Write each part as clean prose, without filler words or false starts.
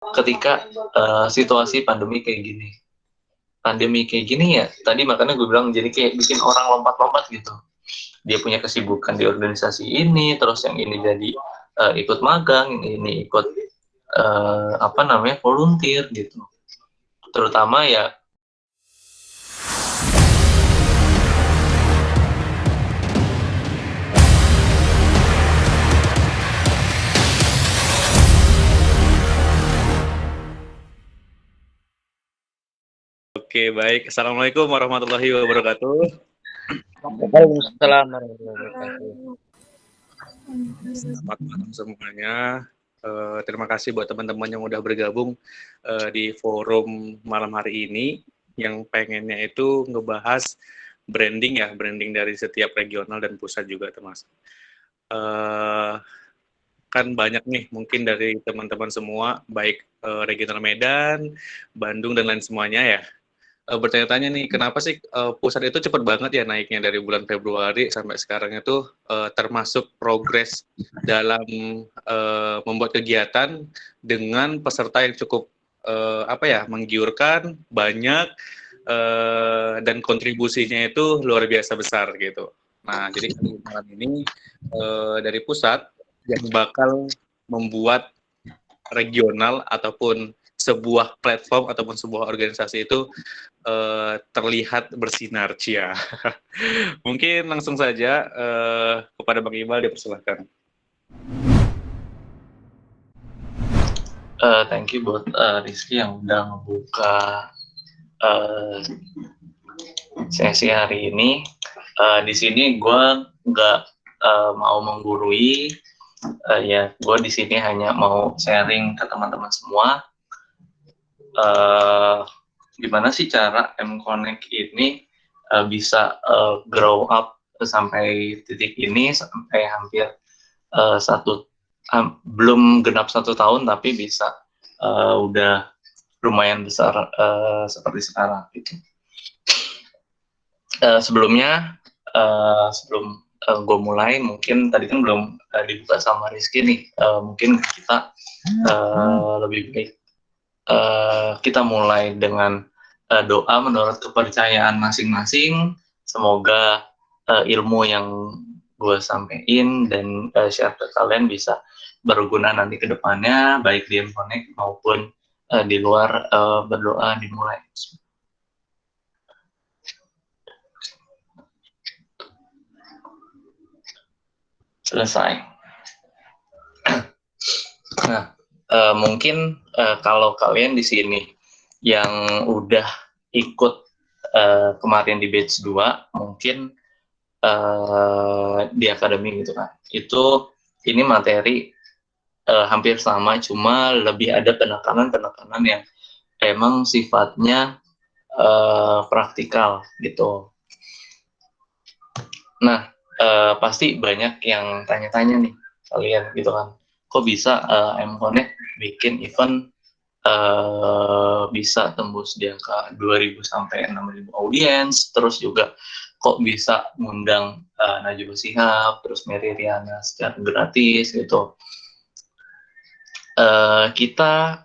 ketika situasi pandemi kayak gini ya, tadi makanya gue bilang jadi kayak bikin orang lompat-lompat gitu. Dia punya kesibukan di organisasi ini, terus yang ini jadi ikut magang, ini ikut volunteer gitu. Terutama ya. Oke, baik. Assalamualaikum warahmatullahi wabarakatuh. Waalaikumsalam warahmatullahi wabarakatuh. Selamat malam semuanya. Terima kasih buat teman-teman yang udah bergabung di forum malam hari ini yang pengennya itu ngebahas branding dari setiap regional dan pusat juga termasuk. Kan banyak nih mungkin dari teman-teman semua, baik regional Medan, Bandung, dan lain semuanya ya. Bertanya-tanya nih, kenapa sih pusat itu cepat banget ya naiknya dari bulan Februari sampai sekarang itu termasuk progres dalam membuat kegiatan dengan peserta yang cukup menggiurkan, banyak, dan kontribusinya itu luar biasa besar gitu. Nah, jadi malam ini dari pusat yang bakal membuat regional ataupun sebuah platform ataupun sebuah organisasi itu terlihat bersinar, cia. Mungkin langsung saja kepada Bang Iqbal, dipersilahkan. Thank you buat Rizky yang udah ngebuka sesi hari ini. Di sini gue nggak mau menggurui, ya gue di sini hanya mau sharing ke teman-teman semua gimana sih cara M-Connect ini bisa grow up sampai titik ini, sampai hampir belum genap 1 tahun tapi bisa udah lumayan besar seperti sekarang gitu. Sebelum gue mulai, mungkin tadi kan belum dibuka sama Rizky nih, mungkin kita lebih baik kita mulai dengan doa menurut kepercayaan masing-masing. Semoga ilmu yang gue sampaikan dan share ke kalian bisa berguna nanti ke depannya, baik di M-Connect maupun di luar. Berdoa dimulai. Selesai. Nah, mungkin kalau kalian di sini yang udah ikut kemarin di batch 2, mungkin di akademi gitu kan, ini materi hampir sama, cuma lebih ada penekanan yang emang sifatnya praktikal gitu. Nah, pasti banyak yang tanya-tanya nih kalian gitu kan, kok bisa M-Connect bikin event bisa tembus di angka 2.000 sampai 6.000 audiens, terus juga kok bisa ngundang Najwa Shihab, terus Mary Riana secara gratis gitu. Kita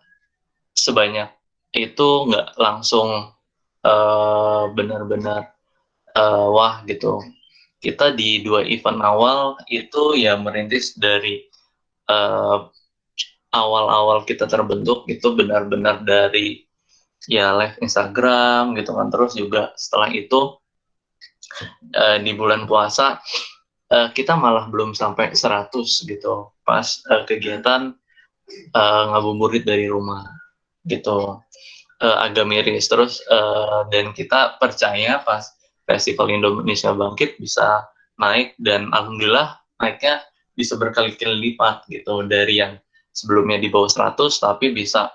sebanyak itu nggak langsung benar-benar wah gitu. Kita di 2 event awal itu ya merintis dari awal-awal kita terbentuk itu benar-benar dari ya live Instagram gitu kan. Terus juga setelah itu di bulan puasa kita malah belum sampai 100 gitu pas kegiatan ngabuburit dari rumah gitu. Agak miris. Terus dan kita percaya pas Festival Indonesia Bangkit bisa naik, dan alhamdulillah naiknya bisa berkali-kali lipat gitu, dari yang sebelumnya di bawah 100 tapi bisa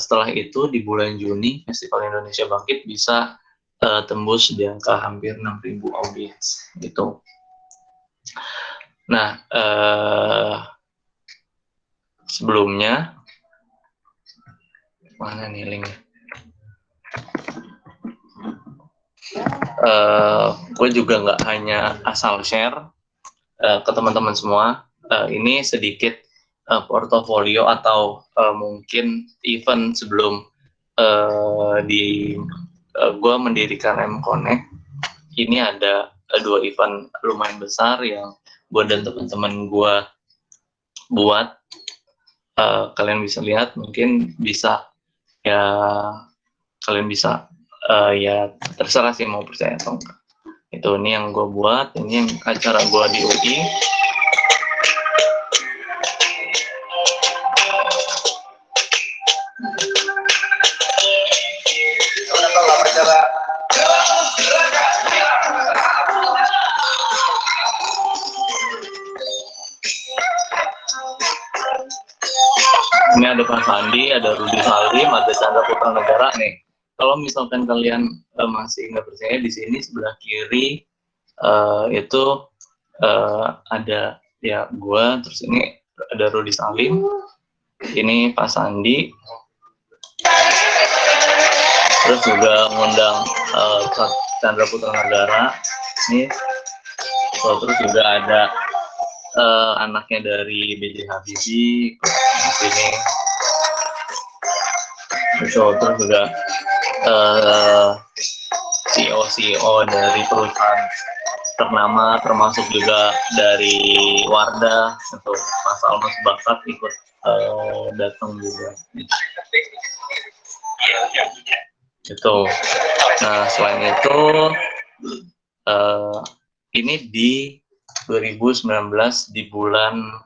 setelah itu di bulan Juni Festival Indonesia Bangkit bisa tembus di angka hampir 6.000 audiens gitu. Nah, sebelumnya mana nih linknya? Gue juga nggak hanya asal share ke teman-teman semua. Ini sedikit portofolio atau mungkin event sebelum gue mendirikan M-Connect. Ini ada 2 event lumayan besar yang gue dan teman-teman gue buat. Kalian bisa lihat, mungkin bisa ya, kalian bisa ya terserah sih mau percaya atau enggak. Itu ini yang gue buat, ini yang acara gue di UI. Ini ada Pak Sandi, ada Rudi Salim, ada Chandra Putra Negara nih. Kalau misalkan kalian masih nggak percaya, di sini sebelah kiri itu ada ya gua, terus ini ada Rudi Salim, ini Pak Sandi, terus juga ngundang Chandra Putra Negara, ini, terus juga ada anaknya dari B.J. Habibie di sini. Terus juga CEO dari perusahaan ternama, termasuk juga dari Wardah, untuk Mas Almas Bakat ikut datang juga. Gitu. Nah, selain itu ini di 2019 di bulan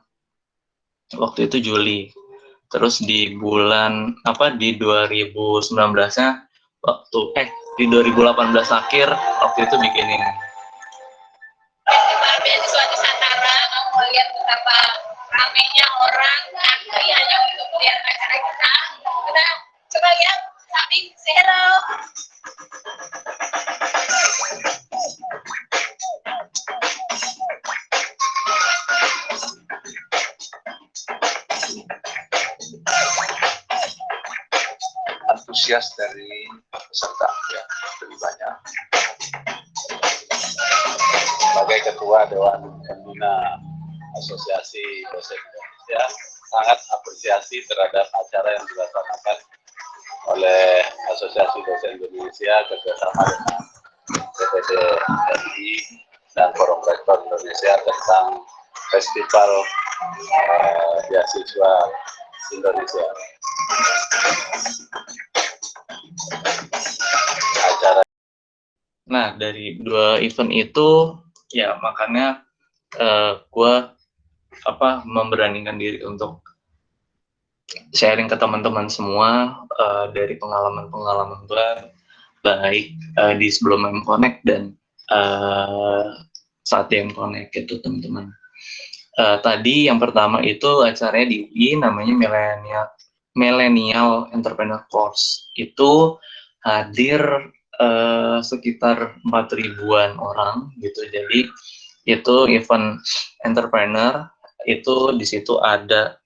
waktu itu Juli. Terus di bulan di 2019-nya waktu di 2018 akhir waktu itu bikin ini. Beasiswa Nusantara, kamu melihat betapa ramainya orang antriannya untuk melihat acara kita. Kita coba lihat samping zero. Antusias dari peserta ya lebih banyak. Sebagai Ketua Dewan Pembina Asosiasi Dosen Indonesia, sangat apresiasi terhadap acara yang dilaksanakan oleh Asosiasi Dosen Indonesia kerjasama dengan DPD RI dan Forum Rektor Indonesia tentang Festival Beasiswa Indonesia. Acara. Nah, dari 2 event itu ya makanya gue memberanikan diri untuk sharing ke teman-teman semua dari pengalaman-pengalaman gue, baik di sebelum M-Connect dan saat di M-Connect gitu, teman-teman. Tadi yang pertama itu acaranya di UI, namanya Millennial Entrepreneur Course. Itu hadir sekitar 4.000-an orang gitu. Jadi itu event entrepreneur, itu di situ ada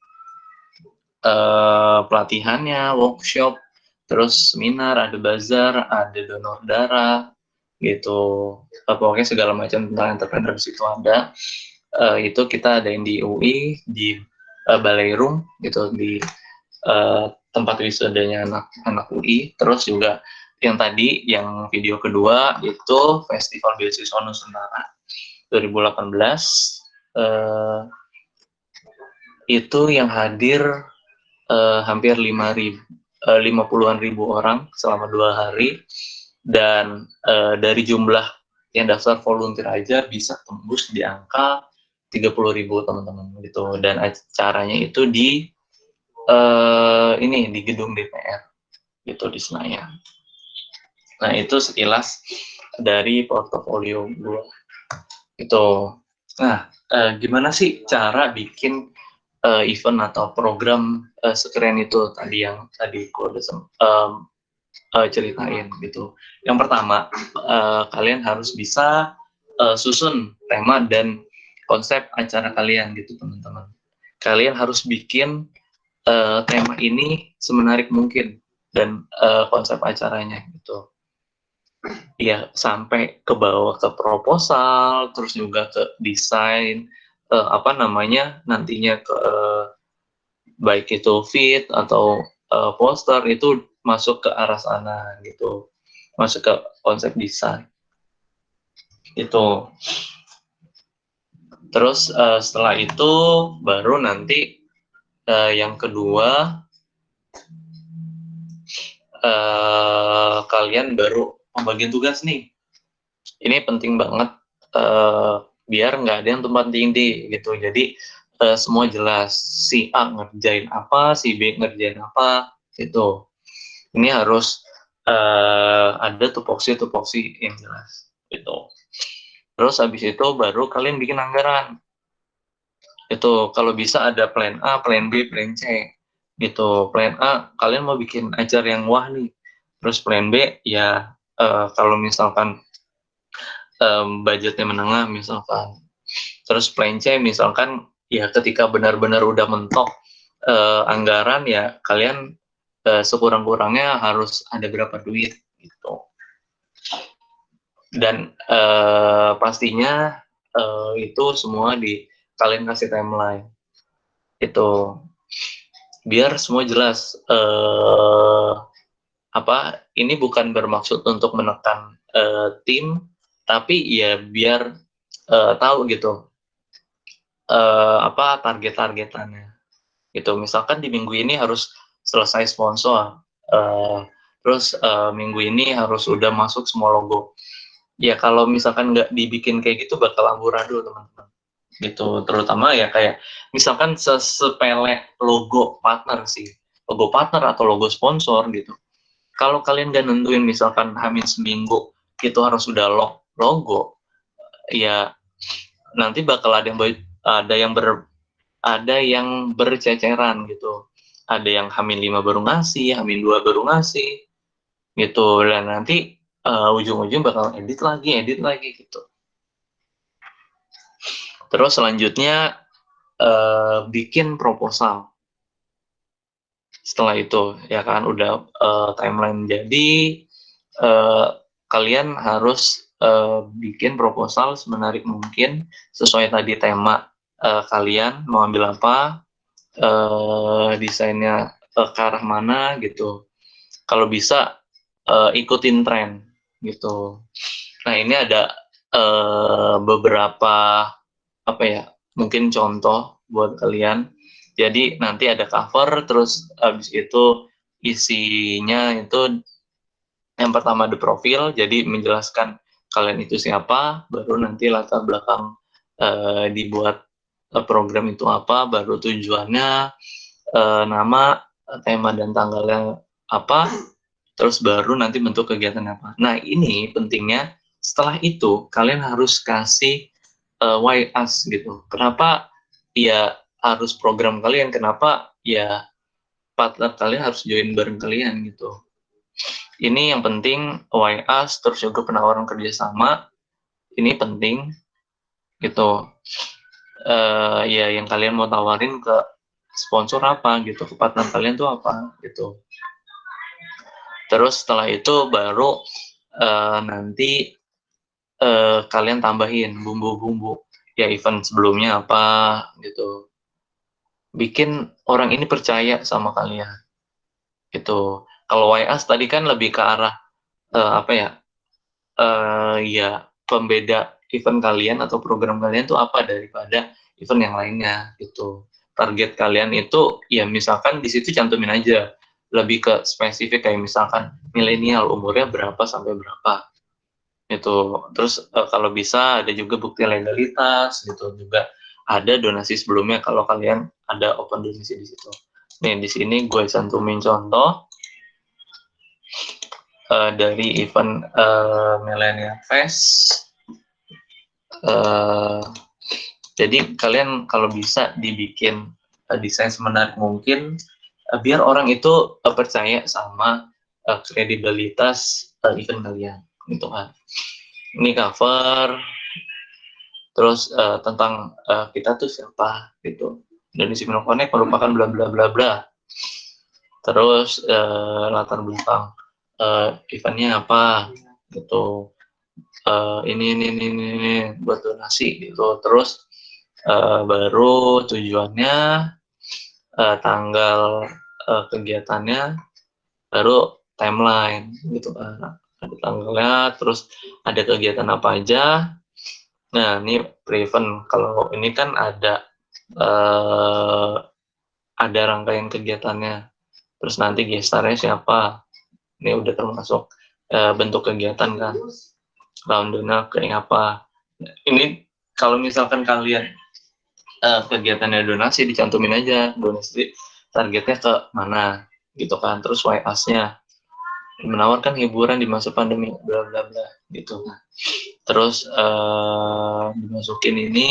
pelatihannya, workshop, terus seminar, ada bazar, ada donor darah gitu. Pokoknya segala macam tentang entrepreneur di situ ada. Itu kita adain di UI, di Balai Room gitu, di tempat wisudanya anak UI. Terus juga yang tadi, yang video kedua itu Festival Beasiswa Nusantara 2018, itu yang hadir hampir 50-an ribu orang selama 2 hari, dan dari jumlah yang daftar volunteer aja bisa tembus di angka 30.000 teman-teman gitu. Dan acaranya itu di di gedung DPR gitu di Senayan. Nah, itu sekilas dari portofolio gue itu. Nah, gimana sih cara bikin event atau program sekeren itu tadi yang tadi gue udah ceritain gitu. Yang pertama, kalian harus bisa susun tema dan konsep acara kalian gitu, teman-teman. Kalian harus bikin tema ini semenarik mungkin, dan konsep acaranya gitu. Ya, sampai ke bawah ke proposal, terus juga ke desain, nantinya ke baik itu feed atau poster itu masuk ke arah sana gitu, masuk ke konsep desain itu. Terus setelah itu baru nanti yang kedua kalian baru pembagian tugas nih. Ini penting banget biar nggak ada yang tumpang tindih gitu. Jadi semua jelas, si A ngerjain apa, si B ngerjain apa gitu. Ini harus ada tupoksi yang jelas gitu. Terus habis itu baru kalian bikin anggaran. Itu kalau bisa ada plan A, plan B, plan C gitu. Plan A kalian mau bikin acara yang wah nih. Terus plan B ya kalau misalkan budgetnya menengah misalkan. Terus plan C misalkan ya ketika benar-benar udah mentok anggaran ya kalian sekurang-kurangnya harus ada berapa duit gitu. Dan pastinya itu semua di kalian kasih timeline itu biar semua jelas. Ini bukan bermaksud untuk menekan tim, tapi ya biar tahu gitu target-targetannya gitu. Misalkan di minggu ini harus selesai sponsor, terus minggu ini harus udah masuk semua logo. Ya kalau misalkan nggak dibikin kayak gitu bakal amburadul teman-teman gitu. Terutama ya kayak misalkan sepele logo partner sih, logo partner atau logo sponsor gitu. Kalau kalian nggak nentuin misalkan hamil seminggu itu harus udah logo, ya nanti bakal ada yang berceceran gitu. Ada yang hamil 5 baru ngasih, hamil 2 baru ngasih gitu. Dan nanti ujung-ujung bakal edit lagi gitu. Terus selanjutnya bikin proposal. Setelah itu ya kan udah timeline jadi, kalian harus bikin proposal semenarik mungkin sesuai tadi tema kalian mau ambil apa, desainnya ke arah mana gitu. Kalau bisa ikutin tren gitu. Nah ini ada beberapa mungkin contoh buat kalian. Jadi nanti ada cover, terus habis itu isinya itu yang pertama ada profil, jadi menjelaskan kalian itu siapa, baru nanti latar belakang dibuat program itu apa, baru tujuannya, nama, tema dan tanggalnya apa, terus baru nanti bentuk kegiatan apa. Nah ini pentingnya setelah itu kalian harus kasih why us gitu. Kenapa ya harus program kalian, kenapa ya partner kalian harus join bareng kalian gitu. Ini yang penting, why us, terus juga penawaran kerjasama, ini penting gitu. Ya yang kalian mau tawarin ke sponsor apa gitu, ke partner kalian tuh apa gitu. Terus setelah itu baru nanti kalian tambahin bumbu-bumbu, ya event sebelumnya apa gitu. Bikin orang ini percaya sama kalian gitu. Kalau YS tadi kan lebih ke arah ya pembeda event kalian atau program kalian tuh apa daripada event yang lainnya gitu. Target kalian itu ya misalkan di situ cantumin aja, lebih ke spesifik kayak misalkan milenial umurnya berapa sampai berapa itu. Terus kalau bisa ada juga bukti legalitas gitu, juga ada donasi sebelumnya kalau kalian ada open donasi di situ. Nih di sini gue cantumin contoh dari event Millennial Fest. Jadi kalian kalau bisa dibikin desain semenarik mungkin biar orang itu percaya sama kredibilitas event kalian gitu kan. Ini cover, terus tentang kita tuh siapa gitu. Indonesia Mino Connect merupakan bla bla bla bla. Terus latar belakang eventnya apa gitu. Ini buat donasi gitu. Terus baru tujuannya tanggal kegiatannya, baru timeline gitu kan. Ada tanggalnya, terus ada kegiatan apa aja. Nah, ini pre-event. Kalau ini kan ada rangkaian kegiatannya. Terus nanti gestarnya siapa? Ini udah termasuk bentuk kegiatan kan. Rundown-nya kayak apa? Ini kalau misalkan kalian kegiatannya donasi, dicantumin aja donasi targetnya ke mana gitu kan. Terus WA-nya menawarkan hiburan di masa pandemi bla bla bla gitu. Terus dimasukin ini,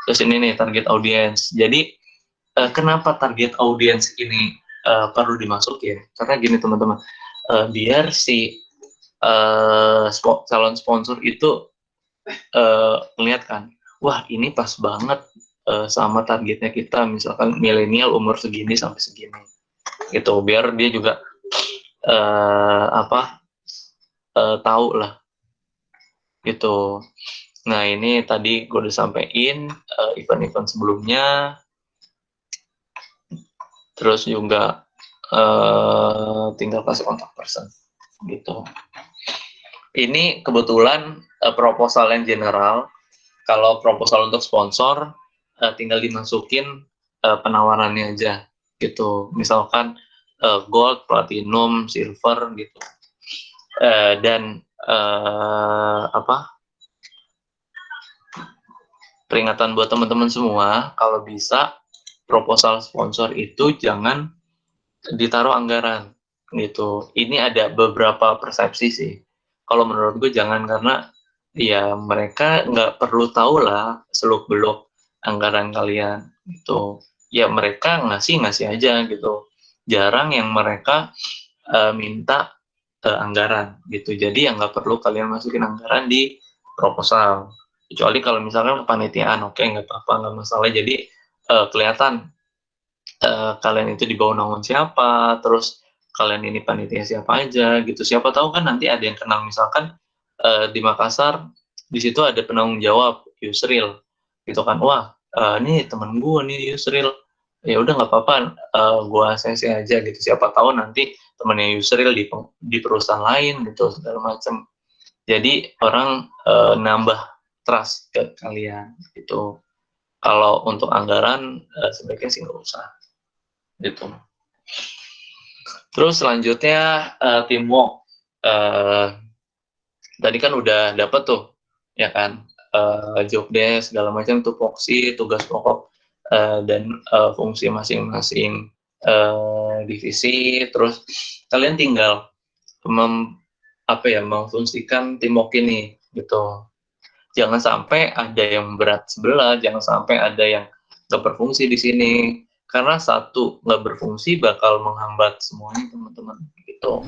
terus ini nih target audience. Jadi kenapa target audience ini perlu dimasukin? Karena gini teman-teman, biar si calon sponsor itu melihat kan, wah ini pas banget sama targetnya kita, misalkan milenial umur segini sampai segini, gitu. Biar dia juga tahu lah, gitu. Nah ini tadi gue udah sampein event-event sebelumnya, terus juga tinggal kasih kontak person, gitu. Ini kebetulan proposal yang general. Kalau proposal untuk sponsor tinggal dimasukin penawarannya aja, gitu. Misalkan gold, platinum, silver, gitu. Dan peringatan buat teman-teman semua, kalau bisa proposal sponsor itu jangan ditaruh anggaran, gitu. Ini ada beberapa persepsi sih. Kalau menurut gue jangan, karena ya mereka nggak perlu tahu lah seluk-beluk anggaran kalian, gitu. Ya mereka ngasih aja, gitu. Jarang yang mereka minta anggaran, gitu. Jadi ya nggak perlu kalian masukin anggaran di proposal. Kecuali kalau misalkan kepanitiaan, oke, nggak apa-apa, nggak masalah. Jadi kelihatan kalian itu di bawah naungan siapa, terus kalian ini panitia siapa aja, gitu. Siapa tahu kan nanti ada yang kenal, misalkan di Makassar, di situ ada penanggung jawab Yusril, gitu kan. Wah, ini temen gue nih Yusril, ya udah nggak apa-apa, gue ACC aja, gitu. Siapa tahu nanti temennya Yusril di perusahaan lain, gitu, segala macam. Jadi orang nambah trust ke kalian, gitu. Kalau untuk anggaran sebaiknya sih nggak usah, gitu. Terus selanjutnya teamwork. Tadi kan udah dapet tuh, ya kan, job desk segala macam, tupoksi, tugas pokok dan fungsi masing-masing divisi. Terus kalian tinggal memfungsikan teamwork ini, gitu. Jangan sampai ada yang berat sebelah, jangan sampai ada yang nggak berfungsi di sini, karena satu nggak berfungsi bakal menghambat semuanya, teman-teman, gitu.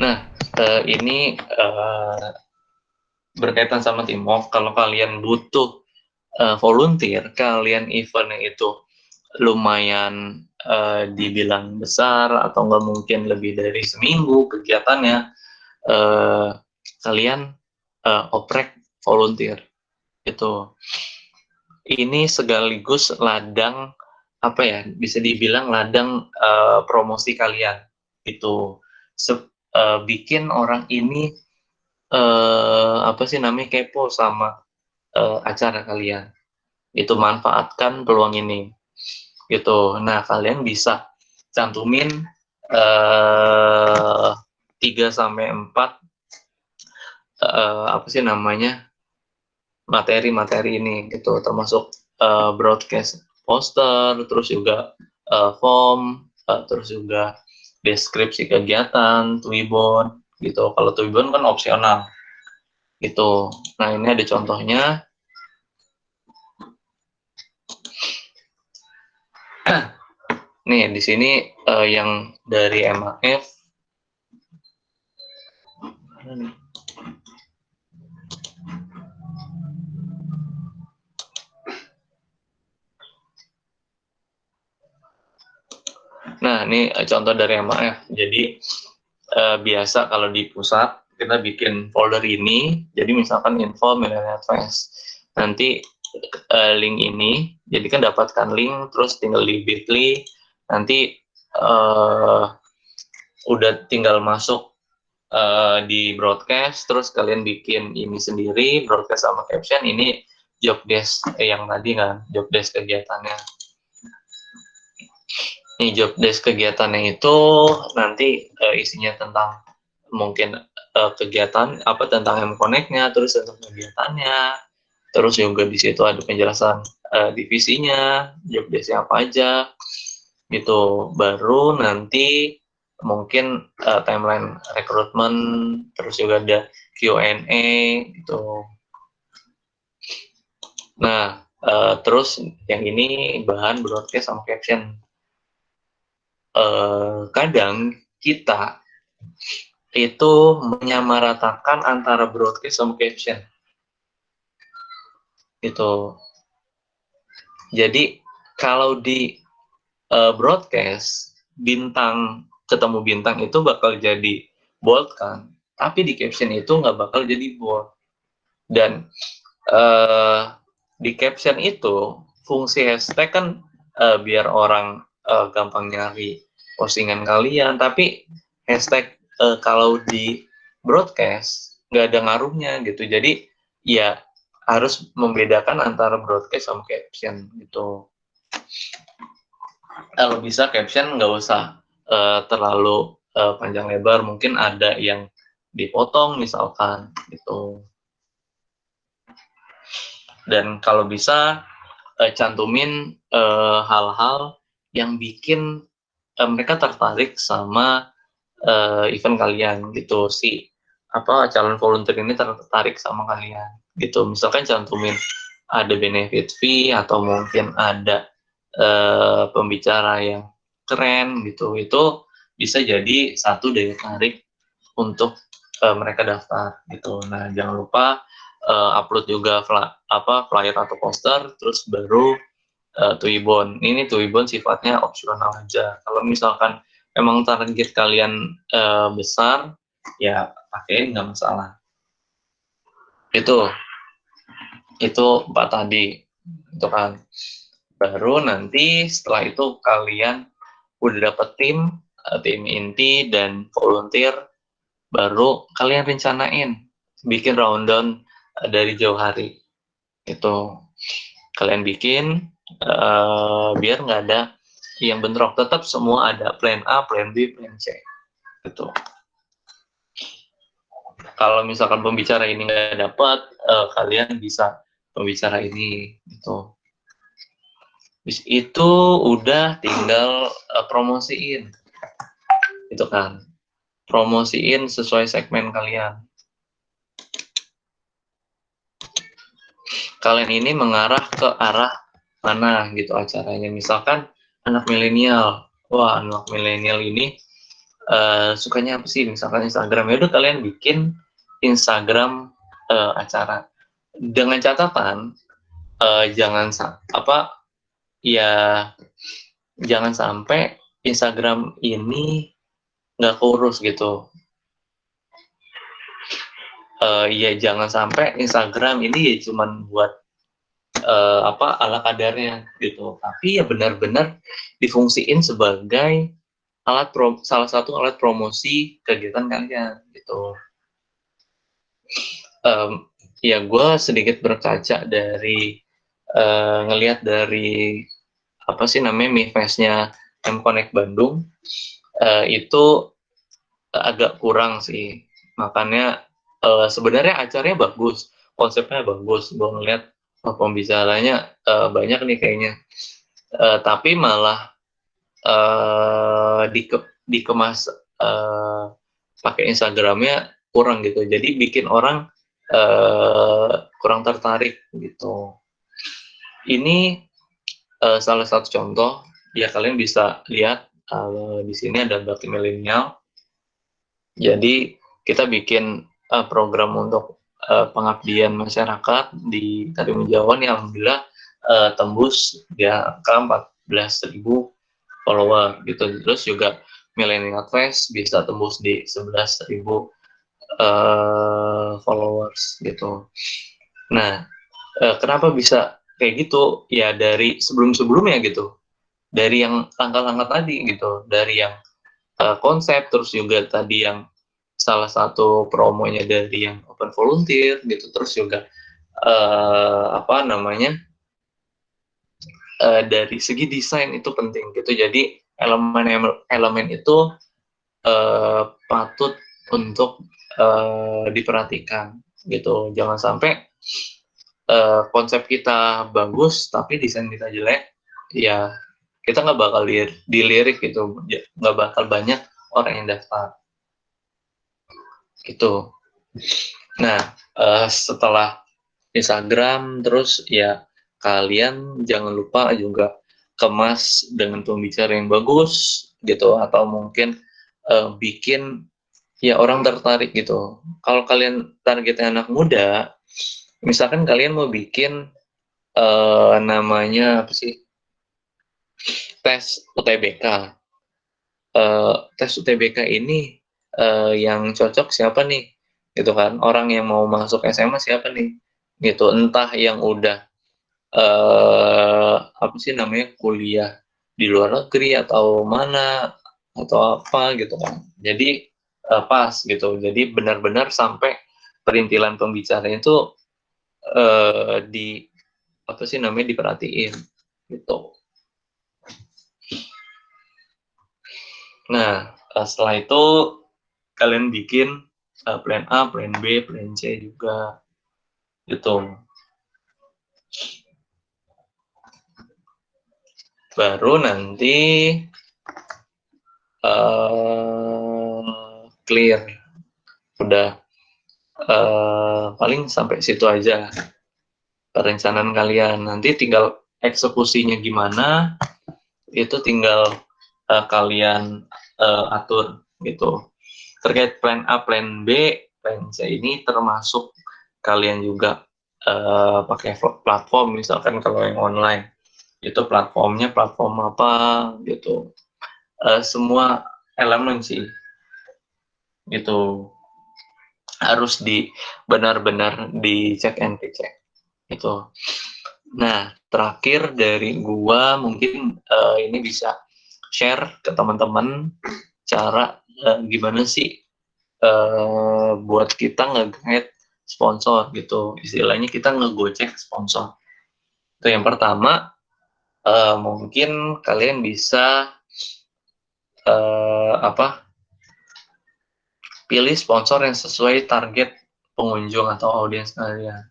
Nah, ini berkaitan sama teamwork. Kalau kalian butuh volunteer, kalian eventnya itu lumayan dibilang besar atau nggak mungkin lebih dari seminggu kegiatannya, kalian oprek volunteer, itu. Ini sekaligus ladang, bisa dibilang ladang promosi kalian, itu. Bikin orang ini kepo sama acara kalian, itu. Manfaatkan peluang ini, gitu. Nah, kalian bisa cantumin 3-4 materi-materi ini, gitu, termasuk broadcast poster, terus juga form, terus juga deskripsi kegiatan, Twibbon, gitu. Kalau Twibbon kan opsional, gitu. Nah, ini ada contohnya. Nih, di sini yang dari MAF. Nah, ini contoh dari MAF. Jadi biasa kalau di pusat kita bikin folder ini. Jadi misalkan info Millennial Advice. Nanti link ini, jadi kan dapatkan link, terus tinggal di Bitly, nanti udah tinggal masuk di broadcast, terus kalian bikin ini sendiri, broadcast sama caption, ini job desk yang tadi kan, job desk kegiatannya. Ini job desk kegiatannya itu nanti isinya tentang mungkin kegiatan apa tentang M-Connect-nya, terus tentang kegiatannya, terus juga di situ ada penjelasan divisinya, job desk-nya apa aja, gitu. Baru nanti mungkin timeline rekrutmen, terus juga ada Q&A, gitu. Nah, terus yang ini bahan broadcast sama caption. Kadang kita itu menyamaratakan antara broadcast sama caption. Gitu. Jadi kalau di broadcast bintang ketemu bintang itu bakal jadi bold kan, tapi di caption itu nggak bakal jadi bold. Dan di caption itu fungsi hashtag kan biar orang gampang nyari postingan kalian, tapi hashtag kalau di broadcast nggak ada ngaruhnya gitu. Jadi ya harus membedakan antara broadcast sama caption gitu. Kalau bisa caption nggak usah terlalu panjang lebar, mungkin ada yang dipotong misalkan gitu. Dan kalau bisa cantumin hal-hal yang bikin mereka tertarik sama event kalian gitu, si apa calon volunteer ini tertarik sama kalian gitu. Misalkan cantumin ada benefit fee atau mungkin ada pembicara yang keren gitu, itu bisa jadi satu daya tarik untuk mereka daftar gitu. Nah, jangan lupa upload juga flyer atau poster, terus baru Tuibon. Ini Tuibon sifatnya opsional aja. Kalau misalkan emang target kalian besar, ya pakein nggak masalah. Itu 4 tadi, itu kan. Baru nanti setelah itu kalian udah dapet tim inti dan volunteer, baru kalian rencanain bikin rundown dari jauh hari. Itu kalian bikin biar nggak ada yang bentrok, tetap semua ada plan A, plan B, plan C gitu. Kalau misalkan pembicara ini nggak dapat, kalian bisa pembicara ini gitu. Bis itu udah tinggal promosiin gitu kan, promosiin sesuai segmen kalian. Kalian ini mengarah ke arah mana gitu acaranya. Misalkan anak milenial, wah anak milenial ini sukanya apa sih? Misalkan Instagram, ya udah kalian bikin Instagram acara dengan catatan jangan jangan sampai Instagram ini nggak kurus gitu. Ya jangan sampai Instagram ini ya cuman buat ala kadarnya gitu, tapi ya benar-benar difungsiin sebagai salah satu alat promosi kegiatan kalian gitu. Ya gue sedikit berkaca dari ngelihat dari apa sih namanya Mifest-nya M-Connect Bandung, itu agak kurang sih, makanya sebenarnya acaranya bagus, konsepnya bagus, gue ngeliat pembicaranya banyak nih kayaknya, tapi malah dikemas pakai Instagramnya kurang gitu, jadi bikin orang kurang tertarik gitu. Ini salah satu contoh, ya kalian bisa lihat di sini ada Bakti Milenial. Jadi kita bikin program untuk pengabdian masyarakat di Karimunjawa nih, alhamdulillah tembus ya ke 14.000 follower gitu. Terus juga Millennial Fest bisa tembus di 11.000 followers gitu. Nah, kenapa bisa kayak gitu ya dari sebelum-sebelumnya gitu, dari yang langkah-langkah tadi gitu, dari yang konsep, terus juga tadi yang salah satu promonya dari yang open volunteer gitu, terus juga apa namanya dari segi desain itu penting gitu. Jadi elemen itu patut untuk diperhatikan gitu. Jangan sampai konsep kita bagus tapi desain kita jelek, ya kita nggak bakal dilirik gitu, nggak bakal banyak orang yang daftar gitu. Nah, setelah Instagram, terus ya kalian jangan lupa juga kemas dengan pembicara yang bagus gitu, atau mungkin bikin ya orang tertarik gitu. Kalau kalian targetnya anak muda, misalkan kalian mau bikin namanya apa sih, tes UTBK. Tes UTBK ini yang cocok siapa nih, gitu kan? Orang yang mau masuk SMA siapa nih, gitu. Entah yang udah apa sih namanya, kuliah di luar negeri atau mana atau apa gitu kan. Jadi pas gitu. Jadi benar-benar sampai perintilan pembicaranya itu di apa sih namanya, diperhatiin gitu. Nah, setelah itu kalian bikin plan A, plan B, plan C juga gitu. Baru nanti clear. Udah paling sampai situ aja perencanaan kalian. Nanti tinggal eksekusinya gimana, itu tinggal kalian atur gitu. Terkait plan A, plan B, plan C ini termasuk kalian juga pakai platform, misalkan kalau yang online itu platformnya platform apa gitu. Semua elemen sih itu harus benar-benar dicek and recheck itu. Nah, terakhir dari gua mungkin ini bisa share ke teman-teman cara gimana sih buat kita nge-guide sponsor gitu. Istilahnya kita ngegocek sponsor. Itu yang pertama, mungkin kalian bisa pilih sponsor yang sesuai target pengunjung atau audiens kalian.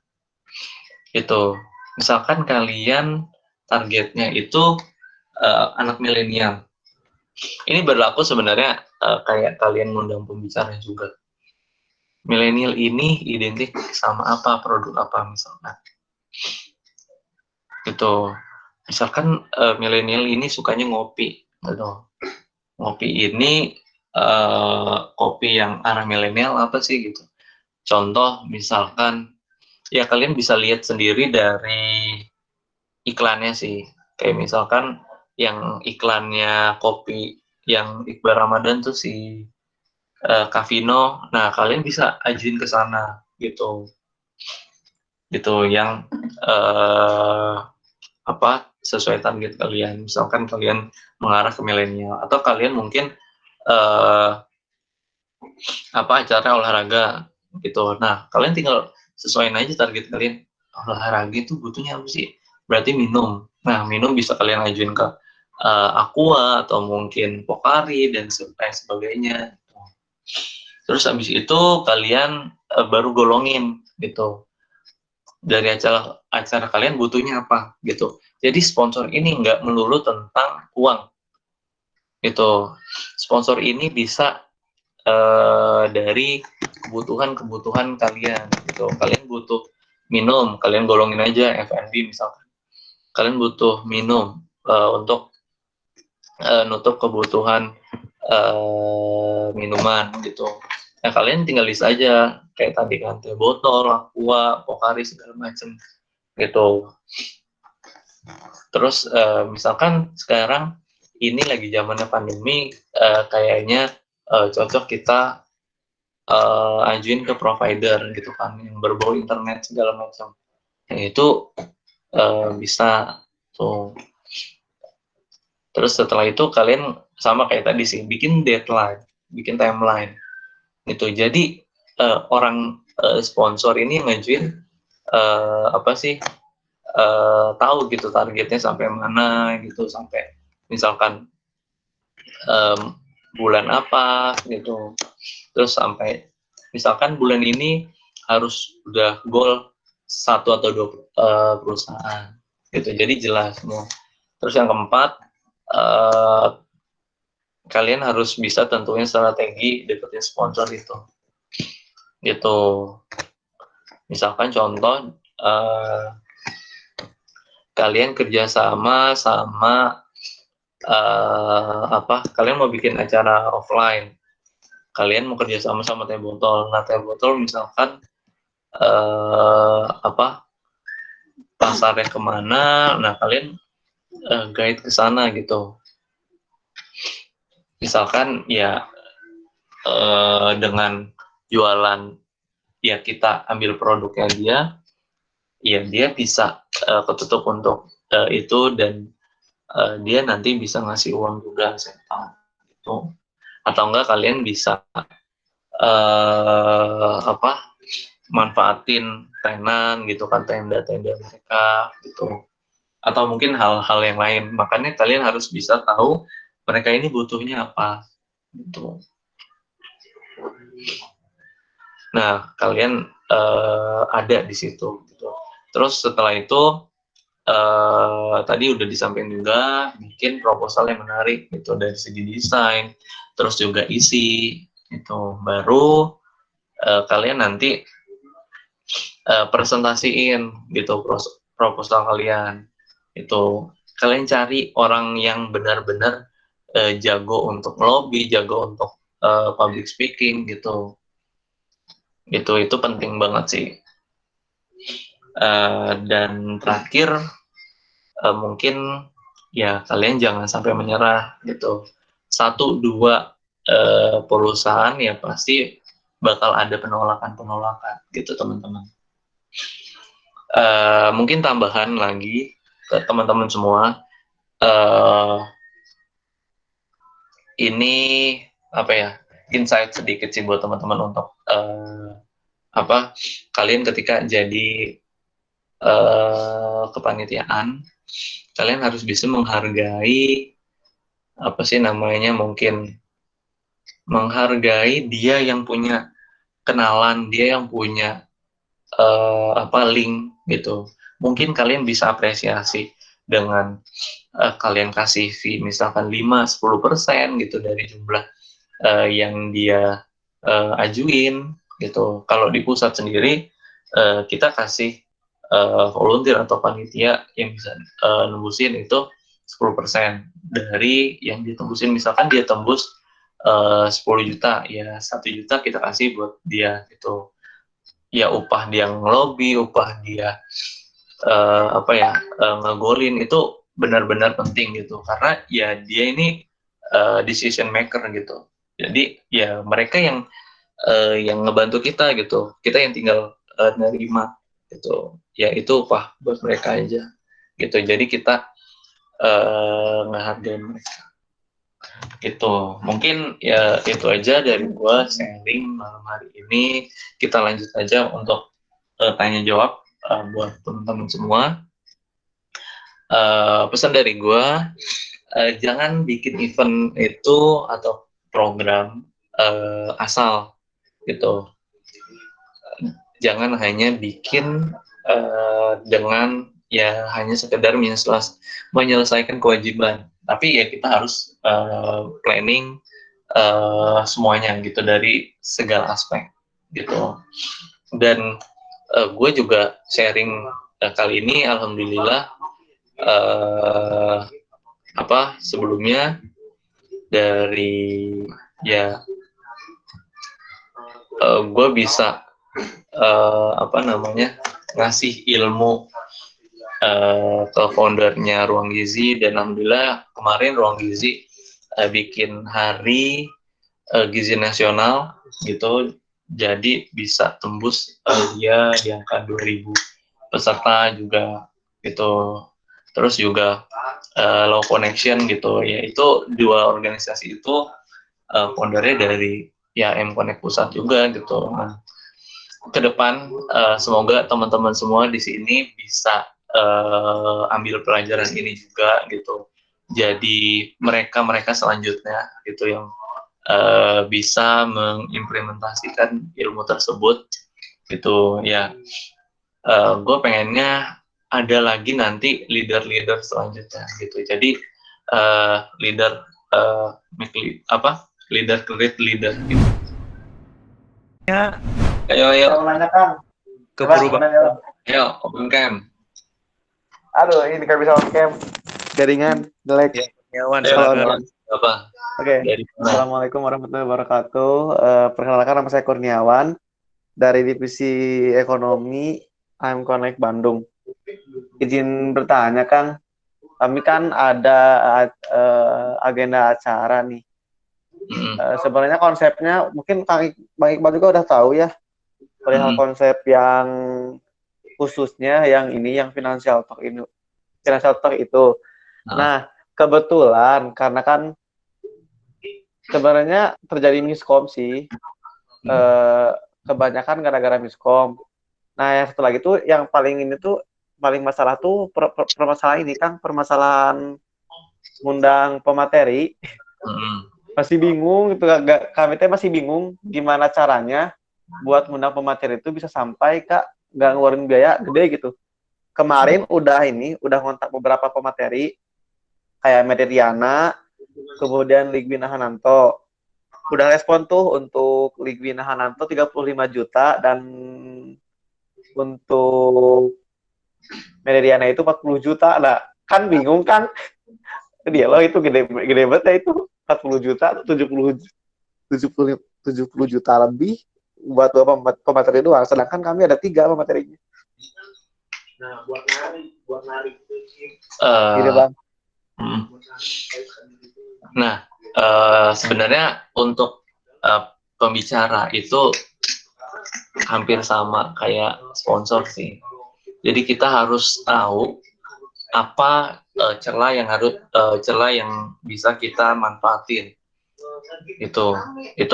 Itu, misalkan kalian targetnya itu anak milenial. Ini berlaku sebenarnya kayak kalian ngundang pembicara juga. Milenial ini identik sama apa, produk apa misalkan. Gitu. Misalkan milenial ini sukanya ngopi, gitu. Ngopi ini kopi yang arah milenial apa sih gitu. Contoh misalkan ya kalian bisa lihat sendiri dari iklannya sih. Kayak misalkan yang iklannya kopi yang Iqbal Ramadan tuh si Cavino. Nah, kalian bisa ajuin ke sana gitu. Gitu yang apa sesuai target kalian. Misalkan kalian mengarah ke milenial atau kalian mungkin apa acara olahraga gitu. Nah, kalian tinggal sesuaiin aja target kalian. Olahraga itu butuhnya apa sih? Berarti minum. Nah, minum bisa kalian ajuin ke Aqua atau mungkin Pocari dan sebagainya. Terus habis itu kalian baru golongin gitu. Dari acara kalian butuhnya apa gitu. Jadi sponsor ini nggak melulu tentang uang. Itu sponsor ini bisa dari kebutuhan kalian gitu. Kalian butuh minum, kalian golongin aja F&B misalkan. Kalian butuh minum untuk nutup kebutuhan minuman gitu. Nah, kalian tinggal list aja kayak tadi kan, teh botol, Aqua, Pocari segala macam gitu. Terus misalkan sekarang ini lagi zamannya pandemi, kayaknya cocok kita ajuin ke provider gitu kan yang berbau internet segala macam. Nah, itu bisa tuh. Terus setelah itu kalian sama kayak tadi sih, bikin deadline, bikin timeline gitu. Jadi orang sponsor ini ngajuin apa sih, tahu gitu targetnya sampai mana gitu, sampai misalkan bulan apa gitu. Terus sampai misalkan bulan ini harus udah goal 1 atau 2 perusahaan gitu. Jadi jelas semua. Terus yang keempat, kalian harus bisa tentuin strategi dapetin sponsor itu gitu. Misalkan contoh, kalian kerjasama sama kalian mau bikin acara offline, kalian mau kerjasama sama Teh Botol. Nah, Teh Botol misalkan pasarnya kemana, nah kalian guide ke sana gitu. Misalkan ya dengan jualan, ya kita ambil produknya dia, ya dia bisa ketutup untuk itu, dan dia nanti bisa ngasih uang juga, saya tahu gitu. Atau enggak kalian bisa manfaatin tenan gitu kan, tenda-tenda mereka gitu, atau mungkin hal-hal yang lain. Makanya kalian harus bisa tahu mereka ini butuhnya apa gitu. Nah, kalian ada di situ gitu. Terus setelah itu tadi udah disampaikan juga, bikin proposal yang menarik gitu dari segi desain, terus juga isi itu. Baru kalian nanti presentasiin gitu proposal kalian. Itu kalian cari orang yang benar-benar jago untuk lobby, jago untuk public speaking gitu. Itu penting banget sih. Dan terakhir mungkin ya kalian jangan sampai menyerah gitu. 1-2 perusahaan ya pasti bakal ada penolakan gitu teman-teman. Mungkin tambahan lagi ke teman-teman semua, ini insight sedikit sih buat teman-teman untuk kalian ketika jadi kepanitiaan, kalian harus bisa menghargai menghargai dia yang punya kenalan, dia yang punya link gitu. Mungkin kalian bisa apresiasi dengan kalian kasih fee misalkan 5-10% gitu dari jumlah yang dia ajuin gitu. Kalau di pusat sendiri kita kasih volunteer atau panitia yang bisa nembusin itu 10% dari yang ditembusin. Misalkan dia tembus 10 juta, ya 1 juta kita kasih buat dia gitu. Ya upah dia ngelobi, upah dia ngegolin itu benar-benar penting gitu, karena ya dia ini decision maker gitu. Jadi ya mereka yang ngebantu kita gitu, kita yang tinggal nerima gitu. Ya itu upah buat mereka aja gitu. Jadi kita ngehargain mereka gitu. Mungkin ya itu aja dari gua sharing malam hari ini. Kita lanjut aja untuk tanya jawab buat teman-teman semua. Pesan dari gua, jangan bikin event itu atau program asal gitu. Jangan hanya bikin dengan ya hanya sekedar menyelesaikan kewajiban, tapi ya kita harus planning semuanya gitu dari segala aspek gitu. Dan gue juga sharing kali ini, alhamdulillah sebelumnya dari ya gue bisa ngasih ilmu ke foundernya Ruang Gizi, dan alhamdulillah kemarin Ruang Gizi bikin hari gizi nasional gitu, jadi bisa tembus dia di angka 2000 peserta juga gitu. Terus juga Low Connection gitu, ya itu dua organisasi itu foundernya dari ya M-Connect Pusat juga gitu. Nah, ke depan semoga teman-teman semua di sini bisa ambil pelajaran ini juga gitu. Jadi mereka selanjutnya gitu yang bisa mengimplementasikan ilmu tersebut gitu ya. Gue pengennya ada lagi nanti leader-leader selanjutnya gitu. Jadi leader leader create leader gitu. Ayo Ke perubahan. ayo open cam. Aduh, ini nggak bisa on cam. Jaringan jelek. Ya, Kurniawan, Ayo, silakan. apa Oke. dari mana? Assalamualaikum warahmatullahi wabarakatuh. Perkenalkan, nama saya Kurniawan dari Divisi Ekonomi M-Connect Bandung. Izin bertanya, Kang. Kami kan ada agenda acara nih. Sebenarnya konsepnya mungkin Kang Iqbal juga udah tahu ya. Perihal konsep yang khususnya yang ini, yang financial talk ini, financial talk itu. Nah, kebetulan karena kan sebenarnya terjadi miskom sih, kebanyakan gara-gara miskom. Nah, yang setelah itu yang paling ini tuh paling masalah tuh permasalahan ini, Kang, permasalahan ngundang pemateri. Masih bingung gitu, kami masih bingung gimana caranya buat ngundang pemateri itu bisa sampai nggak ngeluarin biaya gede gitu. Kemarin udah ngontak beberapa pemateri kayak Mederiana, kemudian Ligwina Hananto. Udah respon tuh untuk Ligwina Hananto 35 juta dan untuk Mederiana itu 40 juta. Nah, kan bingung kan? Dia loh itu gede banget ya itu 40 juta, 70 juta lebih buat dua pemateri doang, sedangkan kami ada 3 pematerinya. Nah, buat narik gitu, Bang. Nah, sebenarnya untuk pembicara itu hampir sama kayak sponsor sih. Jadi kita harus tahu apa celah yang bisa kita manfaatin. Itu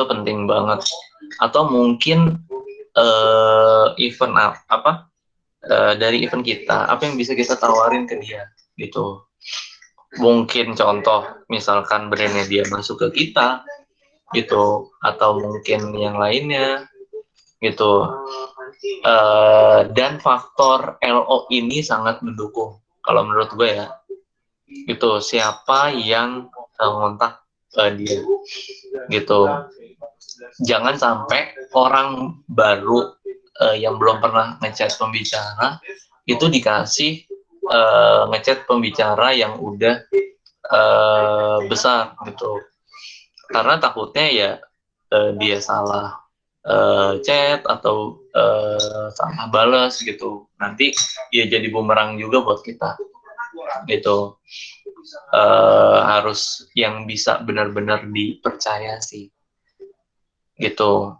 penting banget. Atau mungkin event dari event kita, apa yang bisa kita tawarin ke dia gitu. Mungkin contoh misalkan brandnya dia masuk ke kita gitu, atau mungkin yang lainnya gitu. Dan faktor LO ini sangat mendukung kalau menurut gue ya. Gitu, siapa yang ngontak dia gitu. Jangan sampai orang baru yang belum pernah ngechat pembicara itu dikasih ngechat pembicara yang udah besar gitu, karena takutnya ya dia salah chat atau salah balas gitu, nanti ya jadi bumerang juga buat kita gitu. Harus yang bisa benar-benar dipercaya sih gitu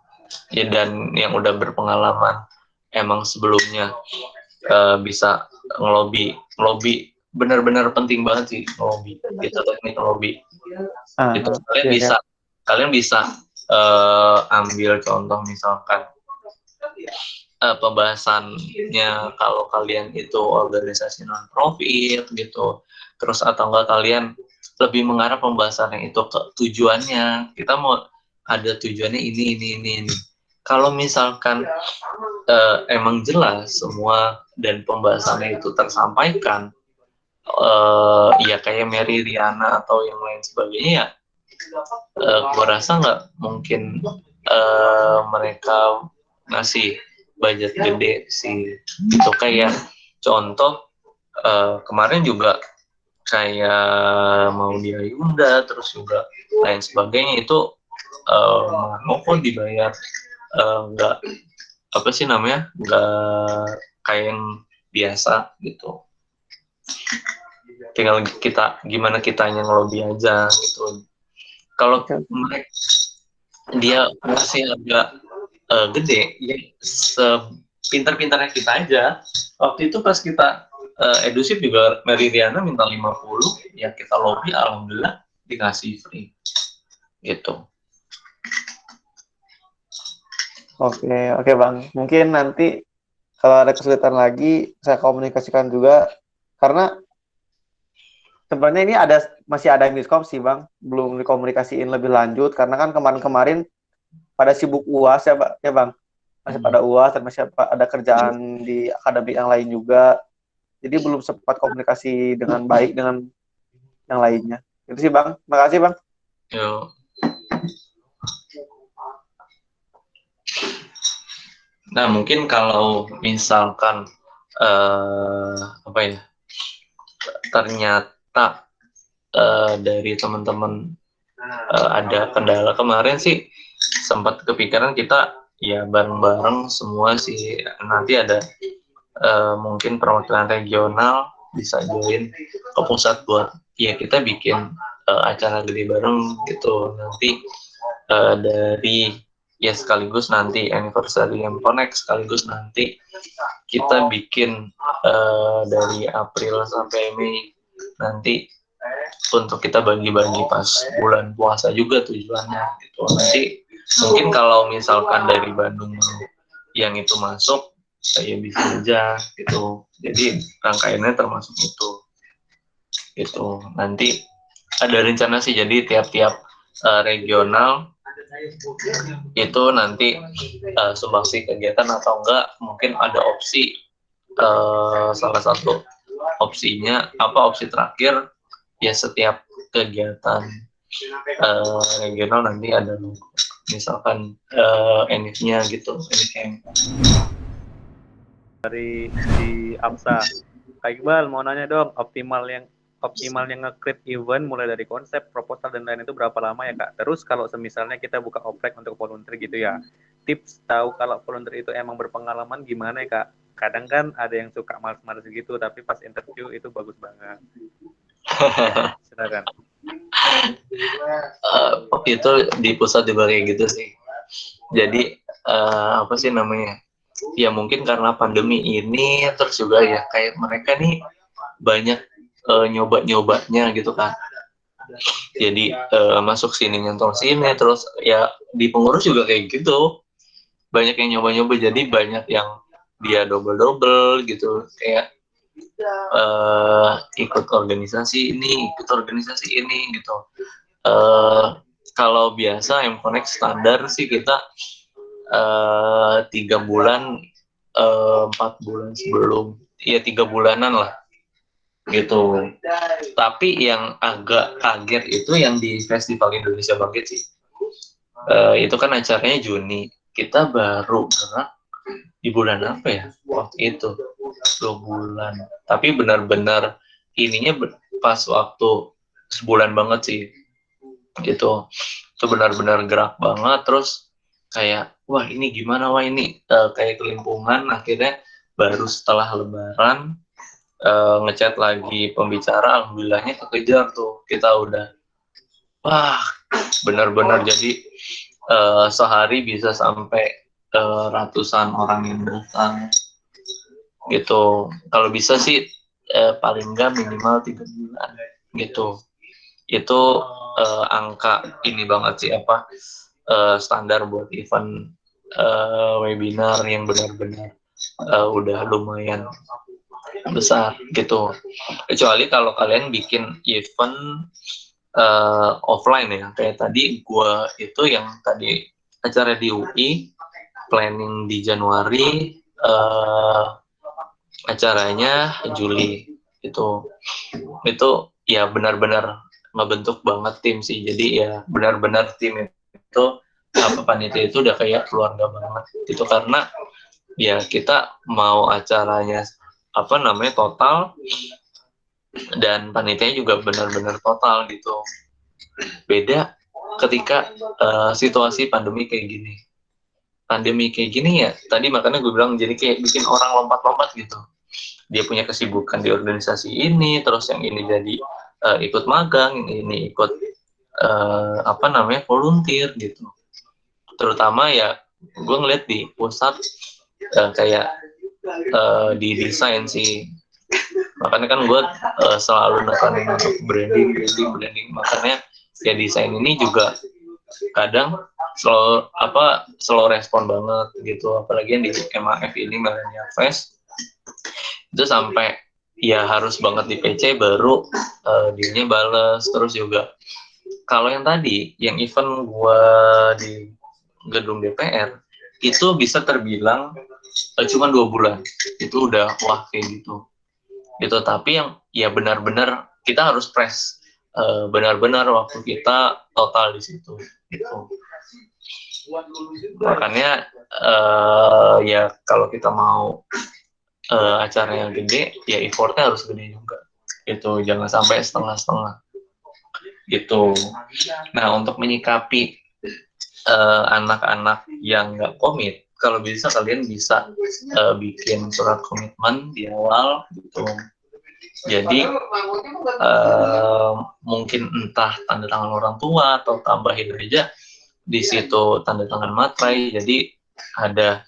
ya, dan yang udah berpengalaman emang sebelumnya bisa ngelobi benar-benar penting banget sih ngelobi gitu, teknik ngelobi gitu. Kalian bisa ambil contoh misalkan pembahasannya kalau kalian itu organisasi non profit gitu, terus atau enggak kalian lebih mengarah pembahasannya itu ke tujuannya, kita mau ada tujuannya ini. Kalau misalkan emang jelas semua dan pembahasannya itu tersampaikan, ya kayak Mary Riana atau yang lain sebagainya ya, gue rasa nggak mungkin mereka ngasih budget gede sih. Itu kayak contoh kemarin juga kayak mau dia Yunda terus juga lain sebagainya itu kok dibayar nggak apa sih namanya, nggak kayak yang biasa gitu. Tinggal kita gimana kitanya ngelobi aja gitu. Kalau dia masih agak gede ya, sepintar-pintarnya kita aja. Waktu itu pas kita Edusip juga Meridiana minta 50, ya kita lobby, alhamdulillah dikasih free gitu. Oke Bang. Mungkin nanti kalau ada kesulitan lagi saya komunikasikan juga, karena sebenarnya ini masih ada miskom sih Bang, belum dikomunikasiin lebih lanjut karena kan kemarin-kemarin pada sibuk UAS ya Bang. Masih pada UAS dan masih ada kerjaan di akademi yang lain juga. Jadi belum sempat komunikasi dengan baik dengan yang lainnya. Itu sih Bang. Makasih Bang. Yo. Nah, mungkin kalau misalkan ternyata dari teman-teman ada kendala, kemarin sih sempat kepikiran kita ya bareng-bareng semua sih, nanti ada mungkin perwakilan regional bisa join ke pusat buat ya kita bikin acara gede bareng gitu nanti, dari ya sekaligus nanti anniversary yang connect, sekaligus nanti kita bikin dari April sampai Mei nanti untuk kita bagi-bagi pas bulan puasa juga tujuannya gitu. Nanti mungkin kalau misalkan dari Bandung yang itu masuk, saya bisa aja gitu. Jadi rangkaiannya termasuk itu gitu. Nanti ada rencana sih, jadi tiap-tiap regional itu nanti sumbangsi kegiatan atau enggak, mungkin ada opsi, salah satu opsinya opsi terakhir ya setiap kegiatan regional nanti ada logo, misalkan NF-nya gitu, NF. Dari di APSA, Kak Iqbal mau nanya dong, optimalnya nge-create event mulai dari konsep, proposal dan lain itu berapa lama ya Kak? Terus kalau semisalnya kita buka oprek untuk volunteer gitu ya, tips tahu kalau volunteer itu emang berpengalaman gimana ya Kak? Kadang kan ada yang suka males-males gitu, tapi pas interview itu bagus banget. Silakan. Itu di pusat juga kayak gitu sih. Jadi apa sih namanya? Ya mungkin karena pandemi ini, terus juga ya kayak mereka nih banyak nyoba-nyobanya gitu kan. Jadi masuk sini nyentol sini, terus ya di pengurus juga kayak gitu. Banyak yang nyoba-nyoba, jadi banyak yang dia double-double gitu, kayak ikut organisasi ini gitu. Kalau biasa M-Connect standar sih kita 3 bulan, 4 bulan sebelum, ya 3 bulanan lah gitu. Tapi yang agak kaget itu yang di Festival Indonesia Bangkit sih. Itu kan acaranya Juni, kita baru gerak di bulan apa ya waktu itu, 2 bulan, tapi benar-benar ininya pas waktu sebulan banget sih gitu. Itu benar-benar gerak banget, terus kayak wah ini gimana, wah ini kayak kelimpungan. Akhirnya baru setelah lebaran ngechat lagi pembicara, alhamdulillahnya kekejar tuh, kita udah wah benar-benar jadi sehari bisa sampai ratusan orang yang datang gitu. Kalau bisa sih paling nggak minimal 3 bulan gitu. Itu angka ini banget sih, standar buat event webinar yang benar-benar udah lumayan besar gitu. Kecuali kalau kalian bikin event offline ya, kayak tadi gua itu yang tadi acara di UI, planning di Januari, acaranya Juli itu ya benar-benar ngebentuk banget tim sih. Jadi ya benar-benar tim itu panitia itu udah kayak keluarga banget gitu, karena ya kita mau acaranya total, dan panitianya juga benar-benar total gitu. Beda ketika situasi pandemi kayak gini. Pandemi kayak gini ya, tadi makanya gue bilang jadi kayak bikin orang lompat-lompat gitu. Dia punya kesibukan di organisasi ini, terus yang ini jadi ikut magang, ini ikut volunteer gitu. Terutama ya gue ngeliat di pusat kayak di desain sih, Makanya kan gue selalu nekanin untuk branding. Makanya ya desain ini juga kadang slow respon banget gitu, apalagi yang di MAF ini Millennial Fest itu sampai ya harus banget di PC baru dirinya bales. Terus juga kalau yang tadi yang event gua di gedung DPR itu bisa terbilang cuma 2 bulan itu udah wah kayak gitu. Tapi yang ya benar-benar kita harus press benar-benar waktu kita total di situ gitu. Makanya ya kalau kita mau acara yang gede ya effortnya harus gede juga gitu, jangan sampai setengah-setengah gitu. Nah, untuk menyikapi anak-anak yang nggak komit, kalau bisa kalian bisa bikin surat komitmen di awal gitu. Jadi mungkin entah tanda tangan orang tua atau tambahin aja di situ tanda tangan materai, jadi ada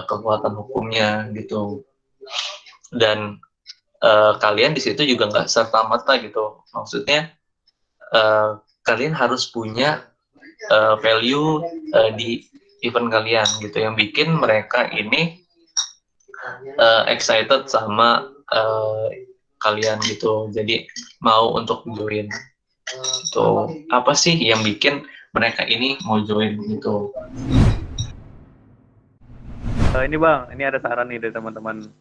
kekuatan hukumnya gitu. Dan kalian di situ juga nggak serta merta gitu, maksudnya kalian harus punya value di event kalian gitu yang bikin mereka ini excited sama kalian gitu, jadi mau untuk join. Itu apa sih yang bikin mereka ini mau join gitu? Ini Bang, ini ada saran nih dari teman-teman.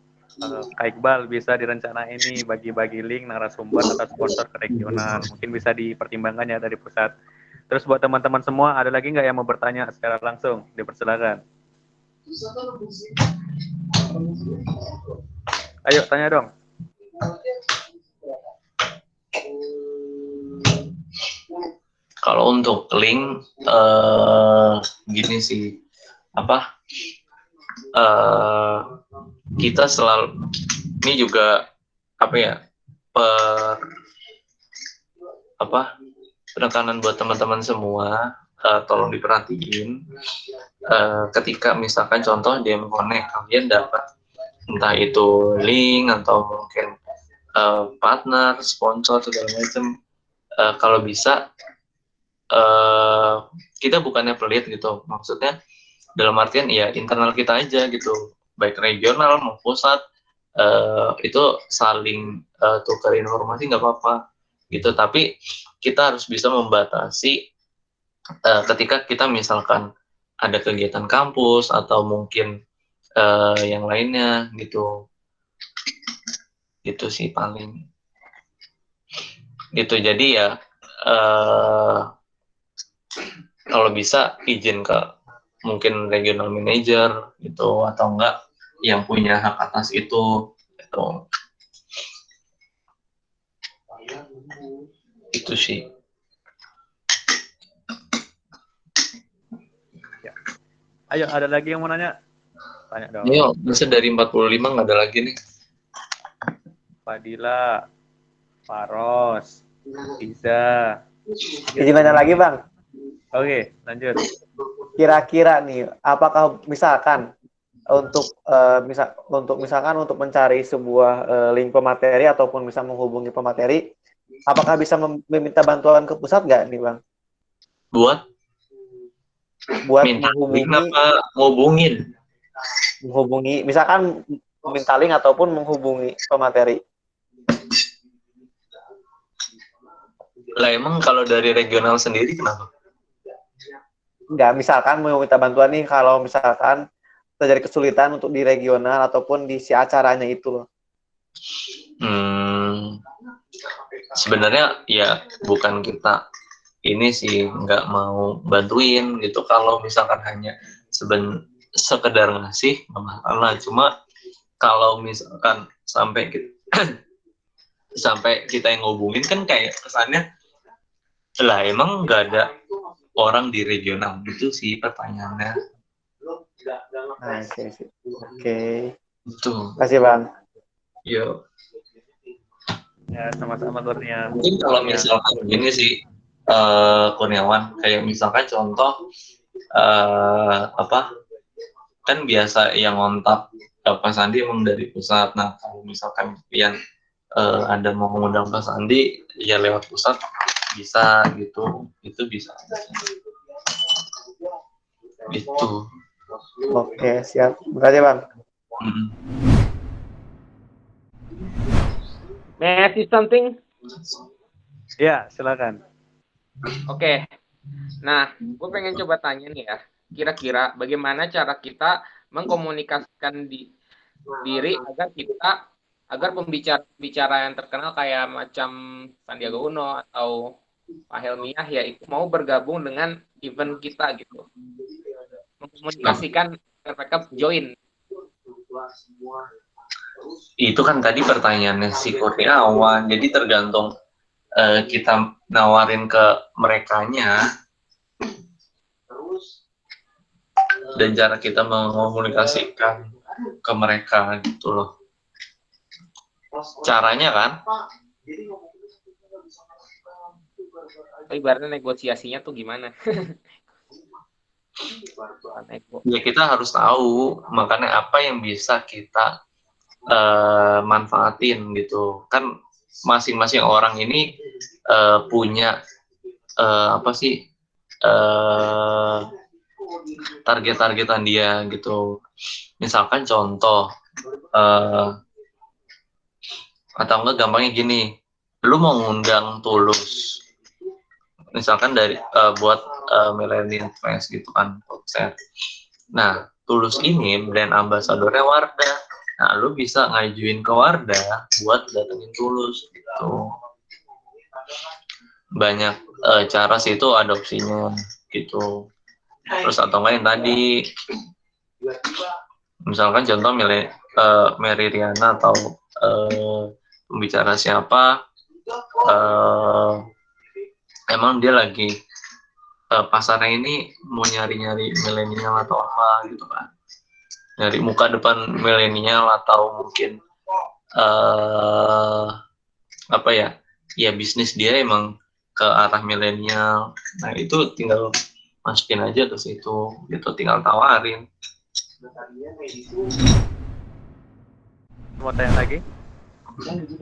Kak Iqbal bisa direncanain ini bagi-bagi link narasumber atau sponsor ke regional. Mungkin bisa dipertimbangkan ya dari pusat. Terus buat teman-teman semua, ada lagi nggak yang mau bertanya secara langsung? Dipersilakan. Ayo, tanya dong. Kalau untuk link, gini sih, kita selalu, ini juga penekanan buat teman-teman semua, tolong diperhatiin. Ketika misalkan contoh DM Connect, kalian dapat entah itu link atau mungkin partner, sponsor segala macam, kalau bisa kita bukannya pelit gitu, maksudnya dalam artian ya internal kita aja gitu, baik regional maupun pusat, itu saling tukar informasi nggak apa-apa gitu, tapi kita harus bisa membatasi ketika kita misalkan ada kegiatan kampus atau mungkin yang lainnya gitu sih paling gitu. Jadi ya kalau bisa izin ke mungkin regional manager gitu, atau enggak yang punya hak atas itu gitu. Itu sih. Ya. Ayo, ada lagi yang mau nanya? Tanya dong. Ayo, bisa dari 45 nggak ada lagi nih. Fadila, Faros, Iza. Izin nanya lagi Bang. Oke, lanjut. Kira-kira nih, apakah misalkan untuk untuk mencari sebuah link pemateri ataupun bisa menghubungi pemateri, apakah bisa meminta bantuan ke pusat nggak nih Bang? Buat minta link apa menghubungi, misalkan meminta link ataupun menghubungi pemateri. Lah emang kalau dari regional sendiri kenapa? Enggak, misalkan mau minta bantuan nih kalau misalkan terjadi kesulitan untuk di regional ataupun di si acaranya itu loh. Sebenarnya ya bukan kita ini sih nggak mau bantuin gitu, kalau misalkan hanya sekedar ngasih nggak masalah. Cuma kalau misalkan sampai kita yang ngobungin kan kayak kesannya lah emang nggak ada orang di regional gitu sih pertanyaannya. Oke. Betul. Terima kasih Bang. Yo. Ya, sama-sama Kurnia. Mungkin kalau misalkan gini sih, Kurniawan, kayak misalkan contoh kan biasa yang ngontak Pak Sandi emang dari pusat. Nah, kalau misalkan kalian ada mau mengundang Pak Sandi ya lewat pusat bisa gitu, itu bisa gitu. Oke, siap. Makasih, Bang. May I ask you something? Ya, silakan. Oke. Nah, gue pengen coba tanya nih ya. Kira-kira bagaimana cara kita mengkomunikasikan diri agar pembicara yang terkenal kayak macam Sandiaga Uno atau Pak Helmiah ya itu mau bergabung dengan event kita gitu. Mengkomunikasikan mereka join. Itu kan tadi pertanyaannya si Kurniawan, jadi tergantung kita nawarin ke merekanya dan cara kita mengkomunikasikan ke mereka gitu loh. Caranya kan Ibaratnya negosiasinya tuh gimana? ya kita harus tahu makanya apa yang bisa kita manfaatin gitu kan. Masing-masing orang ini punya apa sih target-targetan dia gitu. Misalkan contoh atau enggak gampangnya gini, lu mau ngundang Tulus misalkan dari buat Millennial Fest gitu kan, konser. Nah, Tulus ini brand ambasadornya Wardah. Nah, lu bisa ngajuin ke Wardah buat datengin Tulus gitu. Banyak cara sih itu adopsinya gitu. Terus atau enggak yang tadi misalkan contoh Mary Riana atau pembicara siapa emang dia lagi pasarnya ini mau nyari-nyari milenial atau apa gitu kan, nyari muka depan milenial atau mungkin apa ya bisnis dia emang ke arah milenial. Nah itu tinggal masukin aja ke situ gitu, tinggal tawarin. Mau tanya lagi?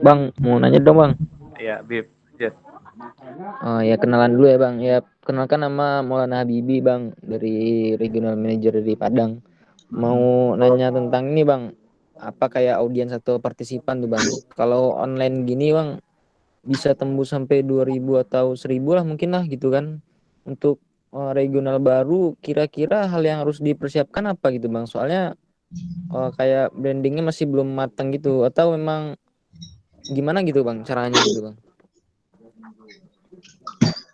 Bang, mau nanya dong bang. Ya, Bib. Ya. Oh ya, kenalan dulu ya bang. Ya, kenalkan nama Maulana Habibi bang, dari Regional Manager dari Padang. Mau nanya tentang ini bang, apa kayak audiens atau partisipan tuh bang? Kalau online gini bang, bisa tembus sampai 2.000 atau 1.000 lah mungkin lah gitu kan. Untuk regional baru, kira-kira hal yang harus dipersiapkan apa gitu bang? Soalnya kayak brandingnya masih belum matang gitu. Atau memang gimana gitu bang, caranya gitu bang?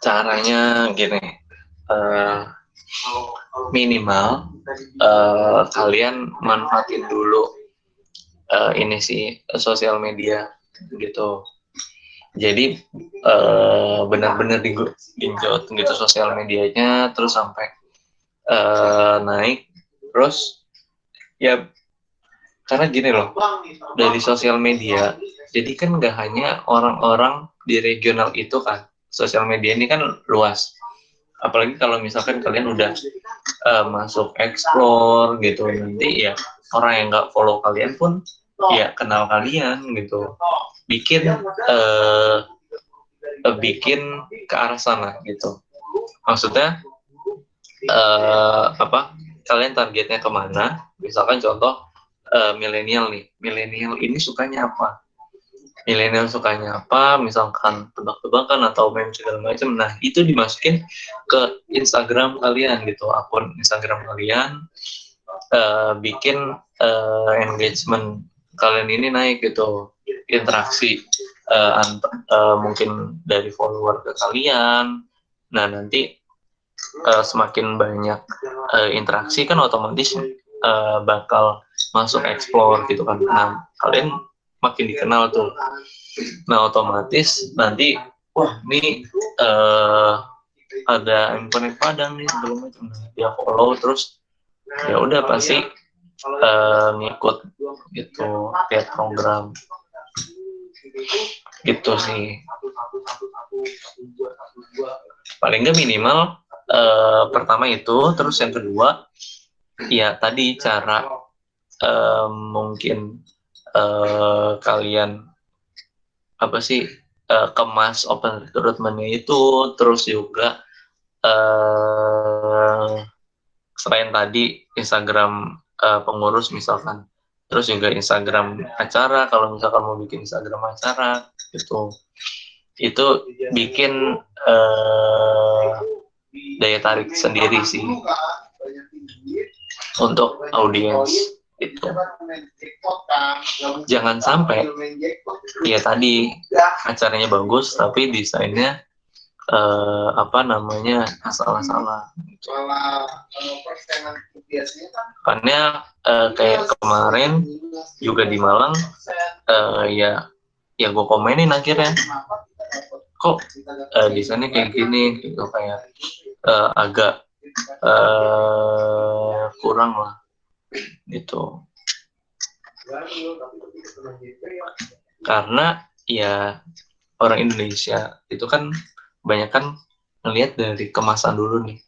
Caranya gini, minimal kalian manfaatin dulu ini sih sosial media gitu. Jadi benar-benar digenjot gitu sosial medianya, terus sampai naik, terus ya karena gini loh, dari sosial media, jadi kan nggak hanya orang-orang di regional itu kan, sosial media ini kan luas. Apalagi kalau misalkan kalian udah masuk explore gitu, nanti ya orang yang nggak follow kalian pun ya kenal kalian gitu, bikin ke arah sana gitu. Maksudnya apa? Kalian targetnya kemana? Misalkan contoh milenial nih, milenial ini sukanya apa? Milenial sukanya apa? Misalkan tebak-tebakan atau meme segala macam. Nah itu dimasukin ke Instagram kalian gitu, akun Instagram kalian, bikin engagement kalian ini naik gitu, interaksi mungkin dari follower ke kalian. Nah nanti semakin banyak interaksi kan otomatis bakal masuk explore gitu kan. Nah kalian makin dikenal tuh. Nah otomatis nanti wah ini ada Connect Padang nih segala macam, dia follow terus ya udah pasti ngikut gitu, lihat program gitu sih. Paling nggak minimal pertama itu, terus yang kedua ya tadi cara mungkin kalian apa sih kemas open recruitment-nya itu, terus juga selain tadi Instagram pengurus misalkan, terus juga Instagram acara, kalau misalkan mau bikin Instagram acara gitu, itu bikin daya tarik sendiri sih untuk audiens itu. Jangan sampai ya tadi acaranya bagus tapi desainnya salah-salah. Karena kayak kemarin juga di Malang ya gue komenin akhirnya, kok desainnya kayak gini gitu, kayak agak kurang lah gitu. Karena ya orang Indonesia itu kan banyak kan ngelihat dari kemasan dulu nih,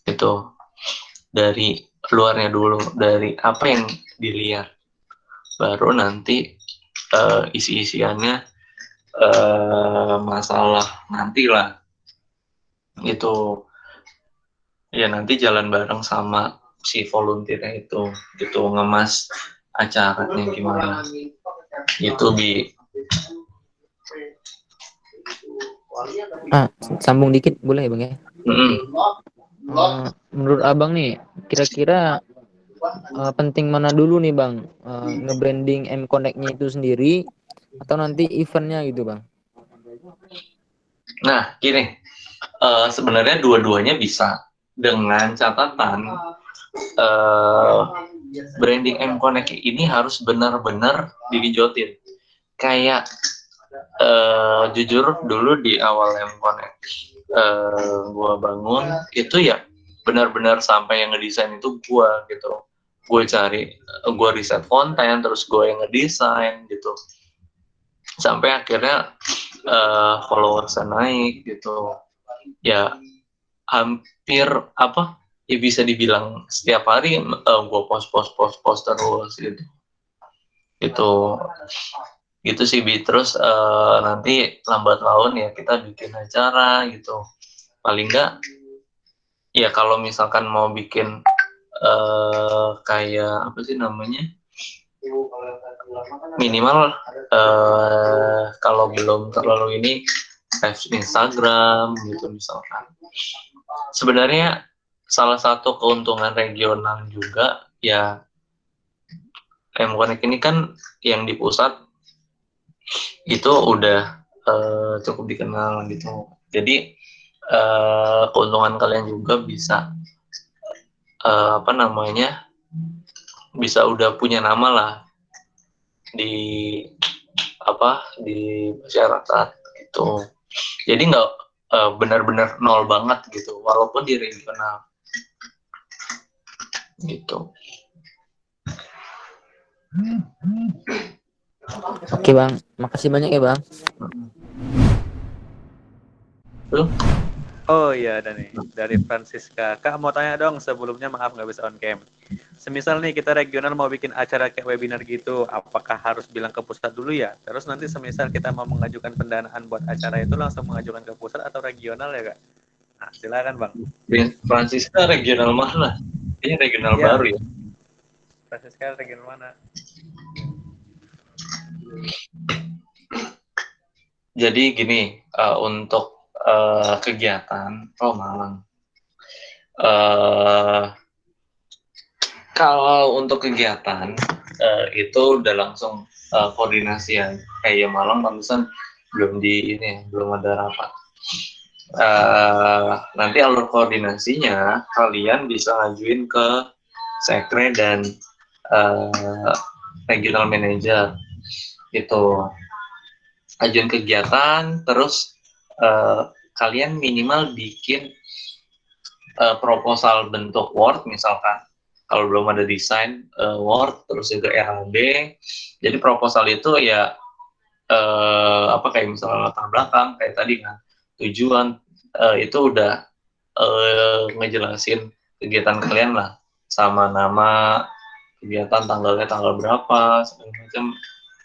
gitu, dari luarnya dulu, dari apa yang dilihat, baru nanti isi-isiannya masalah nantilah gitu ya, nanti jalan bareng sama si volunteernya itu gitu, ngemas acaranya gimana itu Sambung dikit boleh ya Bang ya? Menurut Abang nih, kira-kira penting mana dulu nih Bang, nge-branding M-Connect-nya itu sendiri atau nanti eventnya gitu Bang? Nah gini, sebenarnya dua-duanya bisa, dengan catatan branding M-Connect ini harus benar-benar digenjotin. Kayak jujur dulu di awal M-Connect gue bangun itu ya benar-benar sampai yang ngedesain itu gue gitu. Gue cari, gue riset konten, terus gue yang ngedesain gitu. Sampai akhirnya followersnya naik gitu. Ya hampir ya bisa dibilang setiap hari gue post terus gitu sih Bi. Terus nanti lambat laun ya kita bikin acara gitu, paling enggak ya kalau misalkan mau bikin kayak apa sih namanya, minimal kalau belum terlalu ini live Instagram gitu misalkan. Sebenarnya salah satu keuntungan regional juga ya, M-Connect ini kan yang di pusat itu udah cukup dikenal gitu. Jadi keuntungan kalian juga bisa bisa udah punya nama lah di masyarakat gitu. Jadi nggak benar-benar nol banget gitu, walaupun di regional gitu. Oke Bang, makasih banyak ya Bang. Oh iya, dari Francisca. Kak mau tanya dong, sebelumnya maaf nggak bisa on cam. Semisal nih kita regional mau bikin acara kayak webinar gitu, apakah harus bilang ke pusat dulu ya? Terus nanti semisal kita mau mengajukan pendanaan buat acara itu langsung mengajukan ke pusat atau regional ya Kak? Nah silakan Bang. Francisca regional mana? Ini regional baru ya? Francisca regional mana? Jadi gini, untuk kegiatan Malang. Kalau untuk kegiatan itu udah langsung koordinasi ya. Kayak Malang barusan belum ada rapat. Nanti alur koordinasinya kalian bisa ngajuin ke sekre dan regional manager itu. Ajuin kegiatan, terus kalian minimal bikin proposal bentuk Word misalkan. Kalau belum ada desain Word, terus juga RAB. Jadi proposal itu ya kayak misalnya latar belakang kayak tadi kan, tujuan itu udah ngejelasin kegiatan kalian lah, sama nama kegiatan, tanggal berapa segala macam,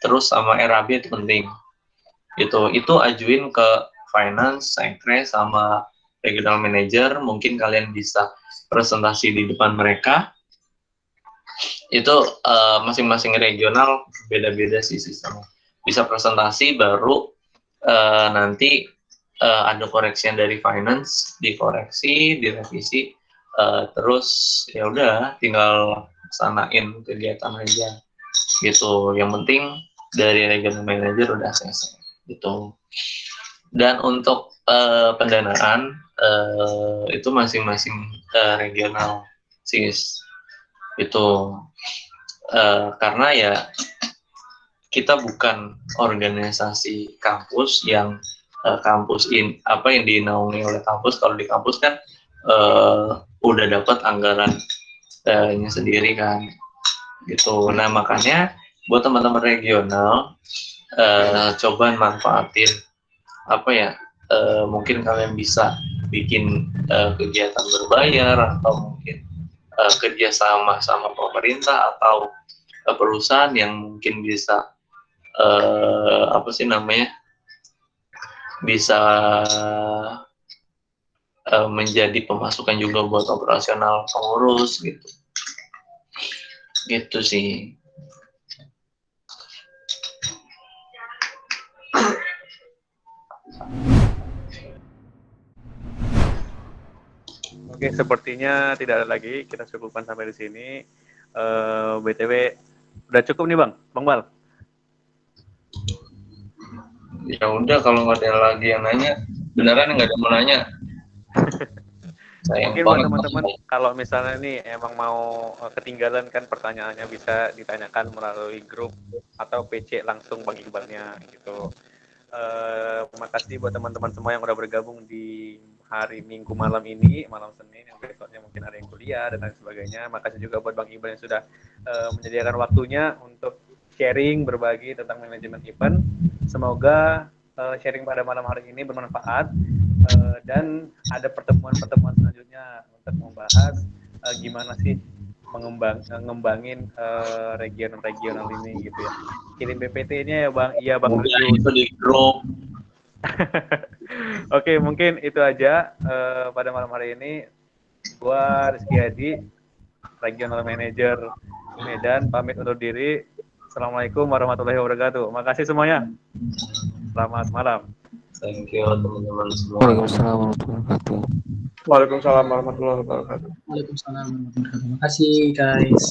terus sama RAB itu penting. Itu ajuin ke finance, sekre, sama regional manager. Mungkin kalian bisa presentasi di depan mereka. Itu masing-masing regional beda-beda sih sistemnya. Bisa presentasi, baru nanti ada koreksian dari finance, dikoreksi, direvisi, terus ya udah tinggal sanain kegiatan aja gitu. Yang penting dari regional manager udah selesai gitu. Dan untuk pendanaan itu masing-masing regional sis itu, karena ya kita bukan organisasi kampus yang yang dinaungi oleh kampus. Kalau di kampus kan udah dapat anggaran nya sendiri kan gitu. Nah makanya buat teman-teman regional coba manfaatin mungkin kalian bisa bikin kegiatan berbayar, atau mungkin kerjasama sama pemerintah atau perusahaan yang mungkin bisa bisa menjadi pemasukan juga buat operasional pengurus gitu sih. Oke, sepertinya tidak ada lagi. Kita cukupkan sampai di sini. BTW, udah cukup nih Bang Bal. Ya udah, kalau nggak ada lagi yang nanya, beneran nggak ada yang mau nanya. Mungkin buat teman-teman, kalau misalnya nih emang mau ketinggalan kan pertanyaannya, bisa ditanyakan melalui grup atau PC langsung Bang Iqbalnya gitu. Terima kasih buat teman-teman semua yang udah bergabung di hari Minggu malam ini, malam Senin, yang besoknya mungkin ada yang kuliah dan lain sebagainya. Makasih juga buat Bang Iqbal yang sudah menyediakan waktunya untuk sharing, berbagi tentang manajemen event. Semoga sharing pada malam hari ini bermanfaat, dan ada pertemuan-pertemuan selanjutnya untuk membahas gimana sih ngembangin regional ini gitu ya. Kirim BPT-nya ya Bang. Iya Bang. Itu di grup. Oke, mungkin itu aja pada malam hari ini. Gua Rizky Hadi, Regional Manager Medan, pamit undur diri. Assalamualaikum warahmatullahi wabarakatuh. Makasih semuanya. Selamat malam. Thank you teman-teman semua. Waalaikumsalam warahmatullahi wabarakatuh. Waalaikumsalam warahmatullahi wabarakatuh. Waalaikumsalam warahmatullahi wabarakatuh. Terima kasih guys.